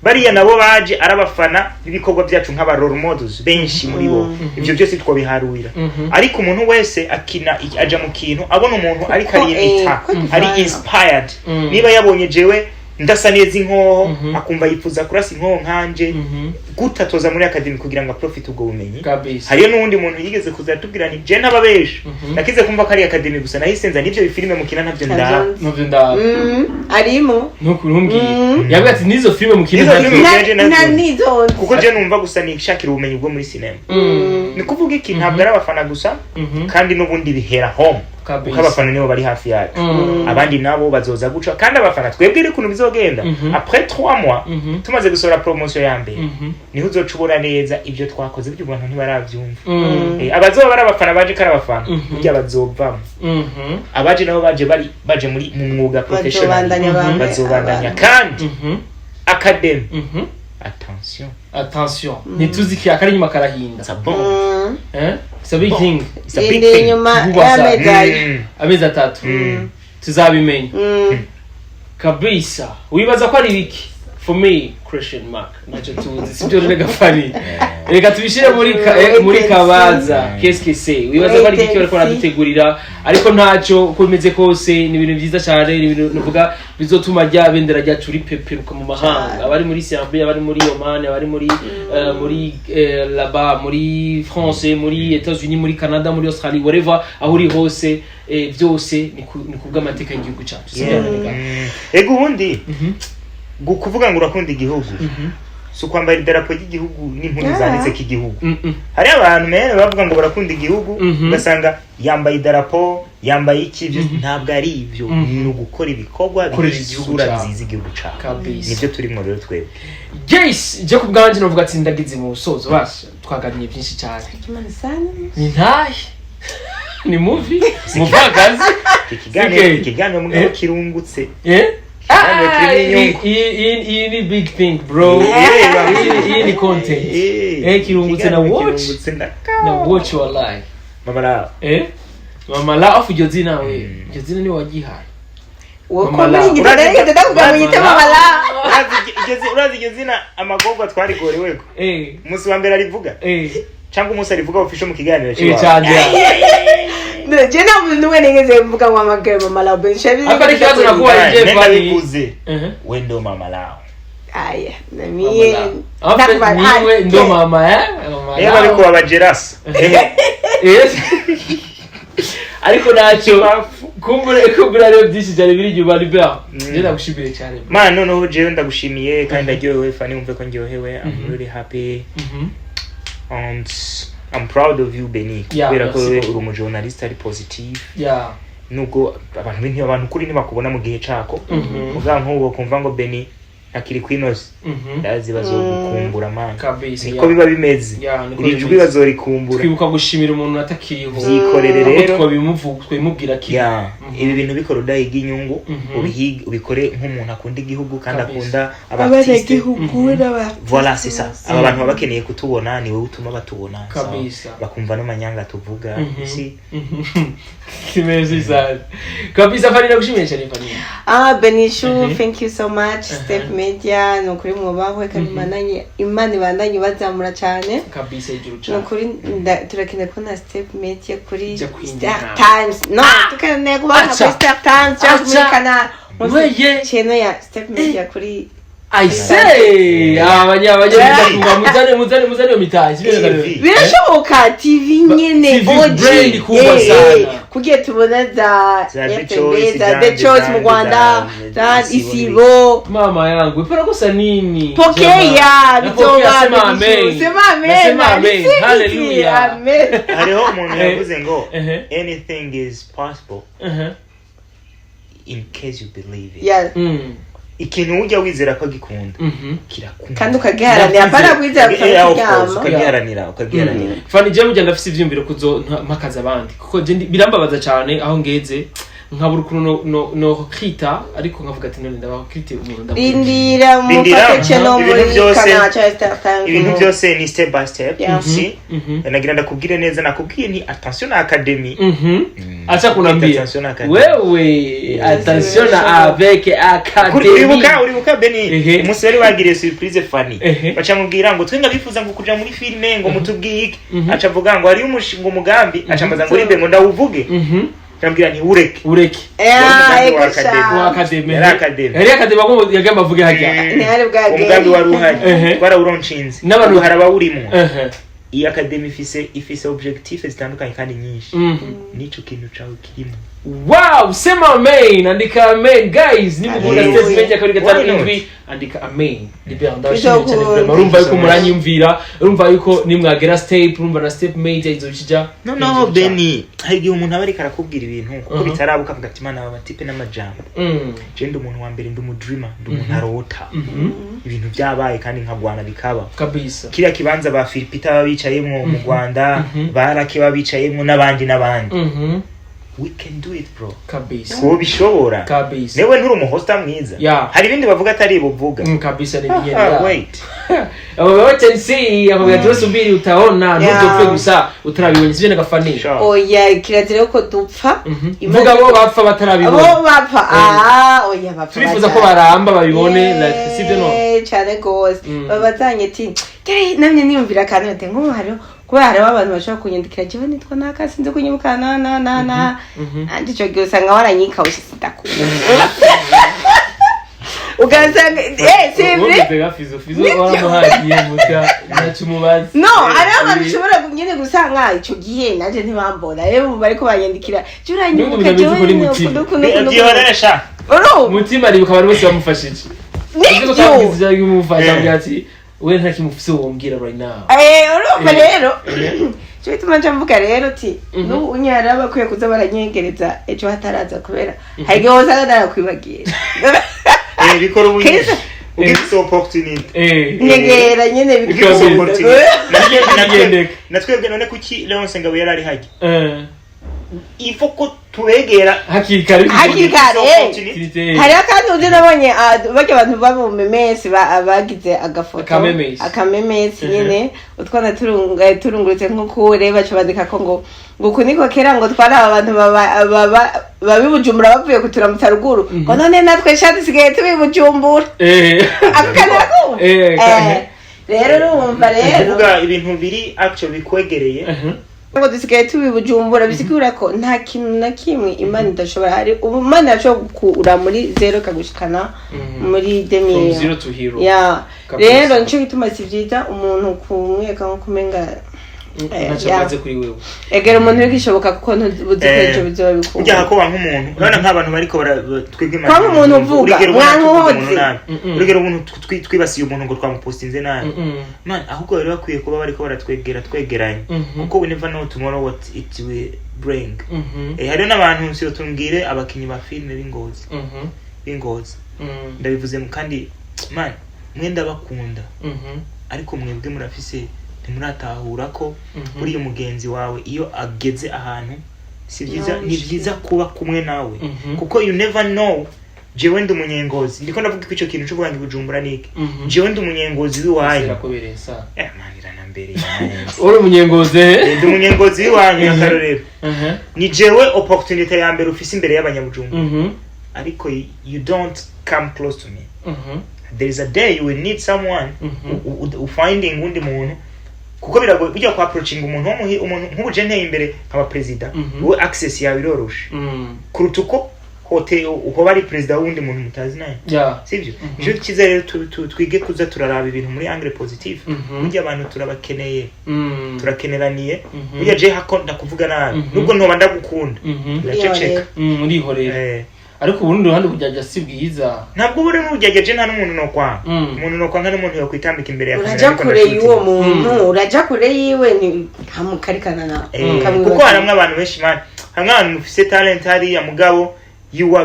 bariya nabo baje arabafana ibikorwa byacu nk'aba role models benshi muri bo ibyo byose twabiharuira ariko umuntu wese akina aja mu kintu abona umuntu ari kariyita ari inspired niba yabonye jewe ndasa neza inkoho akumva yifuza kurasa inkoho nkanje gutatoza muri academy kugira ngo profit ubwo bumenyi. Hariyo n'undi muntu yigeze kuzatubwira ni je ntababesha nakize kumva ko ari academy gusa nahisenza nivyo bifilime mukina navyo nda arimo nukurumbwiye yavuga ati nizo filime mukina nizo kuko je numva gusa nishakira ubumenyi bwo muri cinema ni kuvuga iki ntabwo ari abafana gusa kandi n'ubundi bihera home kuko abafana nibo bari hafi yacu abandi nabo bazoza guca kandi abafana twebwire kuntu bizogenda après 3 mois tumaze gusora promotion ya mbere niho uzocubona neza ibyo twakoze by'u Rwanda ntibaravyumva abazoba bari abafana baje kari abafana burya bazovamo abaje nabo baje muri mu mwuga professional bazobandanya kandi academy attention nituzi ki akari nyuma karahinda it's a big thing nyuma amezi 3 tuzabimenya kabisa. Wibaza ko ari biki for me question mark nacho tuzi sibyo rega fani reka tubishire muri kabaza qu'est-ce que c'est wibaza ko ari biki bariko baradutegurira ariko ntacyo kumeze kose ni ibintu byiza cyane ni ibintu nuvuga bizotuma rya bendera rya curi peperuka mu mahanga abari muri Serbia abari muri Oman abari muri là-bas muri France muri États-Unis muri Canada muri Australie wherever aho uri hose byose ni kubwa amateka y'igihugu cyacu sibyo ego ubundi kuvuga ngo urakunda igihugu so kwambara idarapo ry'igihugu n'inkuru zanditse k'igihugu hari abantu bavuga ngo barakunda igihugu ugasanga yambaye idarapo yambaye ikivyo ntabwo ari ibyo ni ugukora ibikorwa bisura nziza igihugu cyacu nibyo turimo rero twebwe. Yes, je kubwanje novuga ati ndagize mu busozo basha twaganiye byinshi cyane ni ntahe ni movie umupfakazi ikiganiro mugabo kirungutse iyi ni big thing bro iyi ni content kirungutse na watch your life mama la afu iryo zina we iryo zina ni wagihaye urazi iryo zina amagorwa twarigoreweko umunsi wa mbere arivuga cyangwa umunsi arivuga official mu kiganiro cyane je na muntu we nigeze mvuga ngo amagere mama la benshabi akari kibazo nakuwa je bikuze wendo mama lao aya na mie niwe ndo mama ariko abajeras ariko nacho kumbura rero byinshi cyane biri inyuma Libert je ndagushimiye cyane man noneho je ndagushimiye kandi ndaryohewe fani umve ko ndyohewe I'm really happy and I'm proud of you Benny kubera ko uri umujournalist ari positive nuko abantu kuri ntibakubona mu gihe cako uvuga nko kumva ngo Benny akiri kwinoze ndazi bazogukumbura man niko biba bimeze ijwi bazorikumbura twibuka gushimira umuntu atakiriho byikorere rero twimubwira ki ibi bintu bikora udahiga inyungu ubikore nk'umuntu akunda igihugu kandi akunda abaartiste voilà c'est ça aba bantu bakeneye kutubona ni wowe utuma batubona bakumva no manyanga tuvuga si kimeze cyane kabisa fani nagushimiye cyane fani Benishu thank you so much Step Media no kuri mwabahwe kandi imana ibandanye bazamura cyane kabisa ijuru cyane no kuri turakeneye ko na Step Media kuri Star Times no tukeneye kuba kuri Star Times just muri kana channel ya Step Media kuri I say abanya muzane yo mitaji birashoboka TV nyene OG kugiye tubona za The Choice mu Rwanda za Isibo mama yangu ipara gusa nini pokeya bizoba sema amen hallelujah amen hariho umuntu yavuze ngo anything is possible in case you believe it. Yeah. Ikintu ujya wizera ko gikunda kirakunda kandi ukagiharanira apana kwizera ukagiharanira Fanny je mujya ndafise ivyumviro kuzo mpakaza abandi kuko je birambabaza cyane aho ngeze nkabura ukuntu no krita ariko nkavuga ati none ndabaho krite umuntu ndabindira mu pakeche no muri kana cha ibintu byose ni step by step si nagira ndakubwire neza nakubwiye ni attention na academy acha kunambia wewe attention avec academy uribuka Beni umusore bagiriye surprise Fanny bacamubwira ngo twenga bifuza ngo kuja muri filme ngo mutubwiye acha vuga ngo ari umushinga umugambi acha mbaza ngo rimbe ngo ndawuvuge Kambira ni ureke academy ko yagamba vuge hajya ni hari bwa umugambi wa ruhari bara uronshinze n'abantu haraba urimo iyi academy ifise objectif zitandukanye kandi nyinshi nico kintu cawe kirimo wow sema amen andika amen guys ni mugunda statement ya kuri gatanu indwi andika amen Libert ndashimye cyane vraiment urumva yuko muranyumvira urumva yuko nimwagera step urumva na step mate izobishija no Beni hari umuntu abari karakubwira ibintu kuko bitarabuka avuga ati mana baba tipe n'amajambo je ndi umuntu wa mbere ndi umudreamer ndi umuntu arota ibintu byabaye kandi nkagwana bikaba kabisa kiriya kibanza ba Philipita babicayemo mu Rwanda barake babicayemo n'abandi we can do it bro kabisa ko bishobora kabisa newe nturi umuhosta mwiza hari ibindi bavuga atari buvuga kabisa ni bigenda wait wote see abo byatosubiri utaona n'ubyo gusa utarabibonye sije nagafanisha oya kirazira ko dupfa ivuga bo bapfa batarabibona abo bapfa oya bapfa turifuza ko baramba babibone like sibyo no cyane gose babazanye ati namye niyumvira kandi nte ngo hariho kubera hari abantu bashaka kunyandikira jewe nitwa naka sinze kunyibuka na andi cyo gusanga waranyika ushisidakuru ugasanga simple fizo waramuhagiye muta nacumubaza no ari abantu bishobora kunyene gusanga ico gihe naje ntibambona rero bariko banyandikira cyuranyibuka jewe ndihoresha mutima ari bukaba bose bamufashije nibyo kagize y'umufasha byati we nta kimufise wombwira right now urumva rero cyo bituma mvuga rero ti no unyara bakwiye kuza baranyengereza ejo hataraza kubera hari hose arakwibagira bikora ubunyesha ugifise opportunity nyegera nyene bikora opportunity natwebwe none kuki Leonce ngabo yarari haje ifo ko turegera hakikare hari kandi undi nabonye bake abantu babumemesi bagize agafoto akamemesi nyene utwana turungurutse nk'ukure baca bandika ko ngo kuniko kera ngo twara abantu babibujumbura bavuye kuturamutsa ruguru ngo none natwe shati sigaye tubibujumbura akanaku rero urumva rero uvuga ibintu biri actually bikwegereye ngo dusigaye tubibujumbura bisigura ko nta kintu na kimwe Imana idashobora hari Imana yashobora gukura muri zero kagushikana muri 2000 from zero to hero rero nico gituma sivyiza umuntu kumweka nko kumenga nacabaze kuri wewe egera umuntu wikishoboka kuko ntuzikoresha bizoba bikunda ujya hakoba nk'umuntu urabona nk'abantu bariko twebwe kwa umuntu uvuga mwankoze urugero umuntu twibasiye umuntu ngo twamupostinze nabi man ahubwo bari bakwiye kuba bariko twegeranye kuko we never know tomorrow what it will bring hari n'abantu siyo tumbwire abakinyi ba filme bingozi ndabivuze kandi man mwenda bakunda ariko mwebwe murafise muratahura ko uri umugenzi wawe iyo ageze ahantu ni byiza kuba kumwe nawe kuko you never know jewe ndi umunyengozi ndiko ndavuga ico kintu cyo kubangira Bujumbura niki jewe ndi umunyengozi wiwanyu manira na mbere uri umunyengozi ndi umunyengozi wiwanyu akarorero ni jewe opportunity ya mbere ufise imbere y'abanyabujumbura ariko you don't come close to me there is a day you will need someone finding undi muntu kuko biragoye bijya kwa approaching umuntu nk'ubuje nteye imbere nk'aba president we access yawe iroroshe kuruta uko hotel uko bari president wundi muntu mutazi naye sivyo je kiza rero twige kuza turaraba ibintu muri angle positive burya abantu turabakeneye turakeneraniye burya je hakonda kuvuga nabi nubwo ntoba ndagukunda ndaceceka urihorera ariko ubundi ruhande kujyaje si bwiza ntabwo buri n'ujyaje nta n'umuntu no kwa umuntu no kwa ngane umuntu yo kwitambika imbere ya uraja kure y'uwo muntu uraja kure yiwe ni hamukarikana na kuko haramwe abantu benshi man hamwe abantu ufise talent hari ya mugabo you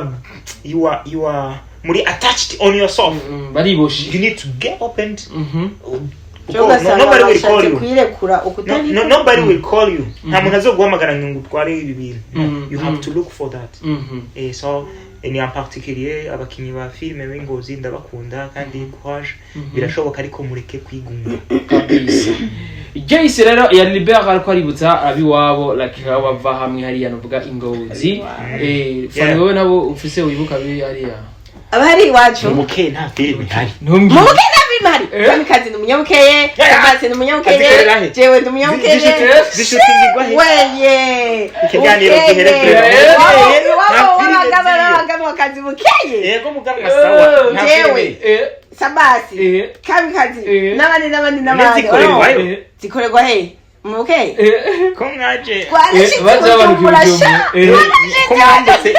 are muri attached on yourself bariboshi you need to get opened nobody will call you nobody will call you nta muntu azoguhamagara ngo utware ibi bintu you have to look for that so ni en particulier abakinyi ba filme b'ingozi ndabakunda kandi courage birashoboka ariko mureke kwigumya kabisa Jace rero ya Libert ariko aributsa abiwabo lakika bava hamwe hariya novuga ingozi fani wowe nabo ufise wibuka bi hariya abari wacu mubuke nta filme hari mubuke nta filme hari kamikazi n'umunyabukeye kabase n'umunyabukeye jewe n'umunyabukeye zishutingirwa he weye ikiganiro giherefere wabagabo kazi bukeye yego mugabo sawa jewe sabasi kamikazi n'abandi zikorerwa he mubuke ko mwaje baje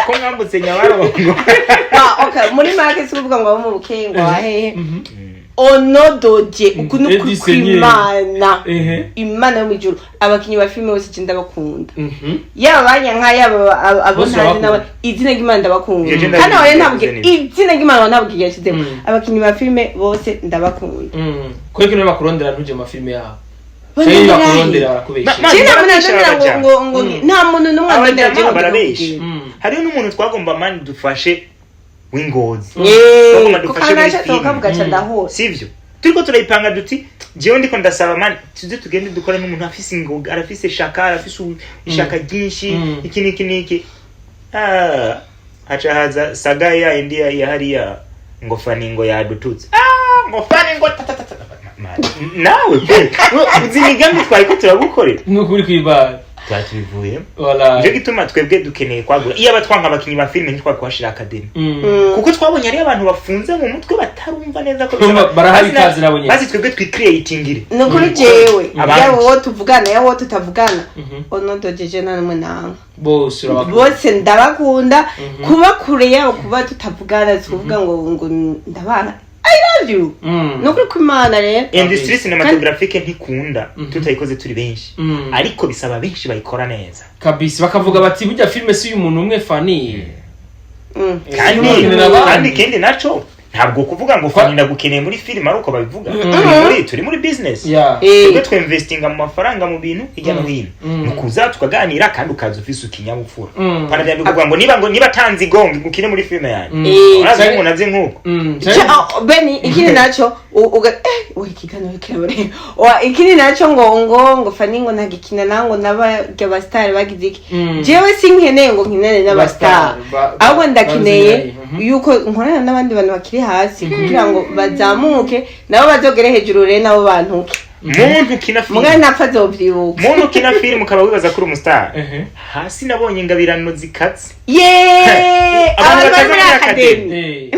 ko mwambutse nyabarongo okay muri market kuvuga ngo abo mubuke ngo ahehe onodoje ukunu kwimana imana yo mwijuru abakinyi ba filme bose cyenda bakunda yaba banyanka yaba abonanye naba izina ry'Imana ndabakunda kana wale ntabwe izina ry'Imana ntabwe yashizemo abakinyi ba filme bose ndabakunda ko kino bakurondera ntuje mu filme yabo Chay bakurondera kubeshya ngo nta muntu numwe ndondera barabeshya hariyo n'umuntu twagomba mani dufashe w'ingozi bagomba dufashe sivyo turiko turayipanga duti jewe ndiko ndasaba mani tuze tugende dukora n'umuntu afise ingoga arafise shaka arafise ishaka ryinshi iki acha haza saga ya india ya hariya ngo fani ngo yadututse ngo fani ngo nawe uzimigambi twariko turagukorera n'ukuri kwibara twatubivuye je gituma twebwe dukeneye kwagura iyo abatwanka abakinyi ba filme ntitwakwashira academy kuko twabonye ari abantu bafunze mu mutwe batarumva neza ko barahabikazi nabonye basi twebwe twicreatingire n'ukuri jewe yawo tuvugana yawo tutavugana onodojeje namwe nawe bose ndabakunda kuba kure yawo kuba tutavugana tuvuga ngo ndabana I love you. Nukuri kumana rero. Industry cinematographique ntikunda tutayikoze turi benshi. Ariko bisaba benshi bayikora neza. Kabisa bakavuga bati burya filme si umuntu umwe Fanny. Kandi kindi naco ntabwo kuvuga ngo Fanny ndagukeneye muri film ari uko babivuga. Turi muri business. Twe twinvestinga mu mafaranga mu bintu hirya no hino. Nukuza tukaganira kandi ukaza ufise ukinyabupfura. Pana bya kuvuga ngo niba tanzi gongi gukine muri film yanyu. Uraza ngo naze nkuko. Beni ikindi naco ikigano kirabore. Ikindi naco ngo Fanny ngo ntagikina nango naba star bagize iki. Jewe sinkeneye ngo nkinane n'aba star. Ahubwo ndakineye yuko nkorana n'abandi bantu bakiri hasi kugira ngo bazamuke nabo bazogere hejuru rero nabo bantuke muntu kina film mugana napfa zovyibuka muntu kina film ukaba wibaza kuri umustar hasi nabonye ingabirano zikatse abantu bari muri academy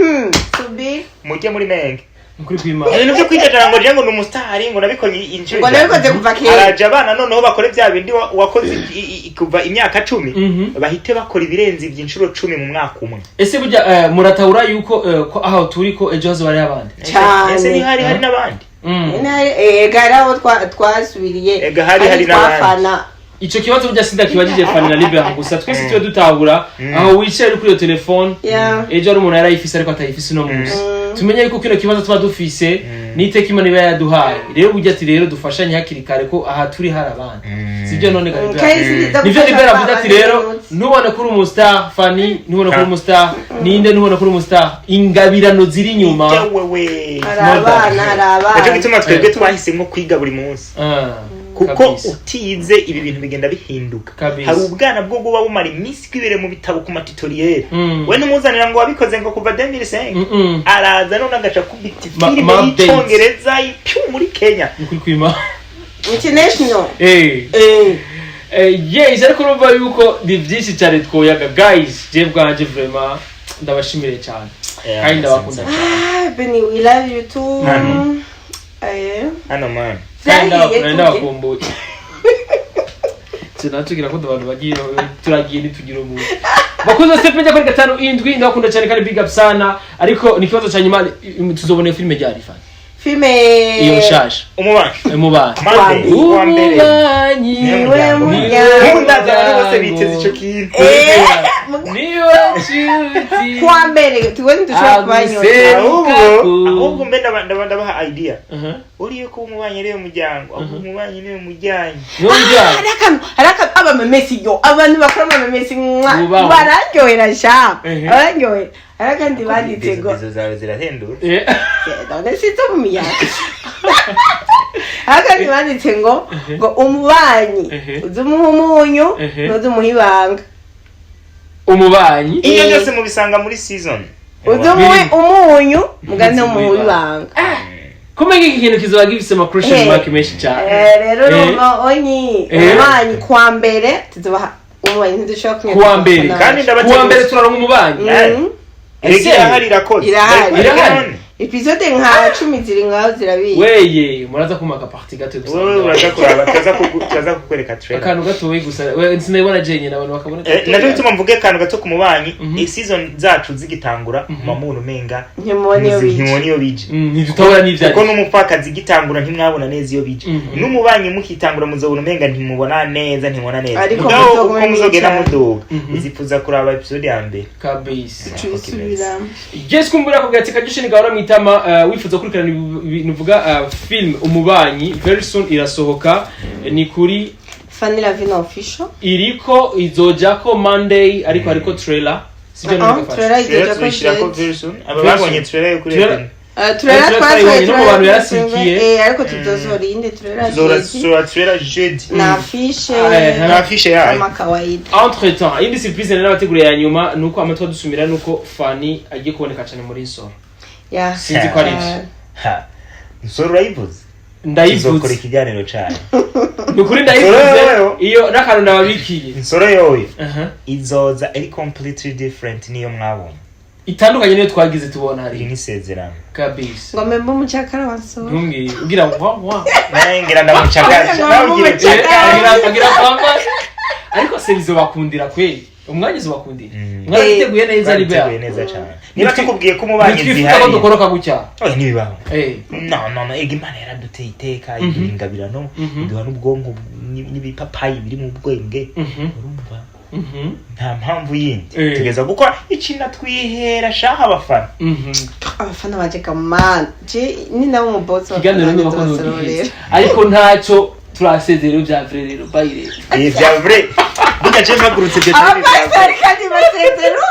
subi mujye muri menge Nukuri kwima ibintu byo kwijajara ngo jengo n'umustar ngo nabikonye injuri ngo nabikoze kuva kera araje abana noneho bakore bya bindi wakoze kuva imyaka 10 bahite bakora ibirenze ibyinshuro 10 mu mwaka umwe ese burya muratahura yuko ko aho turi ko ejo hazo bari abandi ese ni hari n'abandi garaho twasubiriye hari n'abandi ico kibazo burya sinda kibajije Fanny na Libert gusa twese twe dutahura aho wicaye kuri iyo telefone ejo ari umuntu yarayifise ariko atayifise no munsi tumenye yuko kino kibazo tuba dufise niteka Imana iba yaduhaye rero burya ati rero dufashanye hakiri kare ko aha turi hari abandi sibyo none nivyo Libert avuga ati rero nubona kuri umustar Fanny nubona kuri umustar ninde nubona kuri umustar ingabirano ziri inyuma arabana ejo gituma twebwe twahisemo kwiga buri munsi kuko utize ibi bintu bigenda bihinduka hari ubwana bwo guba bumara iminsi kwibere mu bitabo ku matutoriel we numuzanira ngo wabikoze ngo kuva 2005 araza none agaca kubita filime y'Icyongereza y'ipyu muri Kenya nukuri kwima international yes ariko urumva yuko ni byinshi cyane twoyaga guys je bwanje vraiment ndabashimire cyane kandi ndabakunda cyane Benny we love you too hano man ndabakumbuye sinatugira ko abantu bagiye turagiye nitugira umuntu bakuze step njya kuri 5-7 ndakunda cyane kandi big up sana ariko ni kibazo cyane nyuma tuzobone filme ryari fan filme iyo shasha umubanyi we mujya ndaza biteze ico kintu niyo nshuti kwa mbere tuwende dushaka kubanyura ahubwo mbe ndabaha idea uriyo ko umubanyi rero muryango ahubwo umubanyi niwe mujyanye haraka abamemesi yo abantu bakora amamemesi bararyohera sha bararyohera harakandi banditse ngo izo zawe zirahendura none sito mumiyaga harakandi banditse ngo umubanyi uzumuha umunyu n'uzumuha ibanga umubanyi iyo byose mubisanga muri season uzumuhe umunyu mugane umuha ibanga kumenya ikintu kizoba gifise ma question mark menshi cyane rero onyi umubanyi kwa mbere tuzobaha umubanyi ntidushobora kunywa kwa mbere kandi kwa mbere turaronka umubanyi ese irahari irakoze irahari episode nka 10 ziri ngaho zirabiye weye muraza kumaka party gato gusa wewe uraza kuraba tuza kukwereka trailer akantu gato we gusa we sinabona jenye nabantu bakabona navyo bituma mvuge akantu gato ku mubanyi season zacu zigitangura mamuntu menga ntimubona iyo bije ntitubona n'ivyo kuko n'umupfakazi gitangura ntimwabona neza iyo bije n'umubanyi mukitangura muzobona menga ntimubona neza ariko uko muzogenda muduga izifuza kuraba episode ya mbere kabisa tubisubira yes kumbura ko gatika gishini gahora itama wifuza kurikirana ibintu vuga film umubanyi very soon irasohoka ni kuri Fanny Lavine official iriko izoja ko Monday ariko hariko trailer sivyo niko trailer izoja ko very soon ababonye trailer yo kuri trailer twari no bantu yarasikiye ariko tuzosohora inde trailer jeudi na affiche ya kama kawaida entre temps indi surprise n'abateguriye ya nyuma nuko amatwa dusumira nuko Fanny agiye kuboneka cyane muri Insoro sinzi ko ari Insoro urayivuze ndayivuze uzokora ikiganiro cyane nukuri ndayivuze iyo n'akantu ndababikiye Insoro yoyo izoza ari completely different niyo mwabonye itandukanye niyo twagize tubona hari ni sezerano kabisa ngo membo muchakara wansoro ntumbi ugira wa ngira ndamuchakara agira pamba ariko sebizo bakundira kweli umwanya zobakundira mwarateguye neza Libert neza cyane niba tukubwiye ko umubanyi zihari nitwifuza ko dukoroka gucya nibibaho no Imana yaraduteye iteka ingabirano iduha n'ubwonko n'ibipapayi biri mu bwenge urumva nta mpamvu yindi tugeza gukora ikintu twihera shaha abafana baje kamanje ni nawo mu boss wa ariko ntacyo turasezerero bya vrai rero bayire bya vrai bigaje mpagurutse byo kandi basezero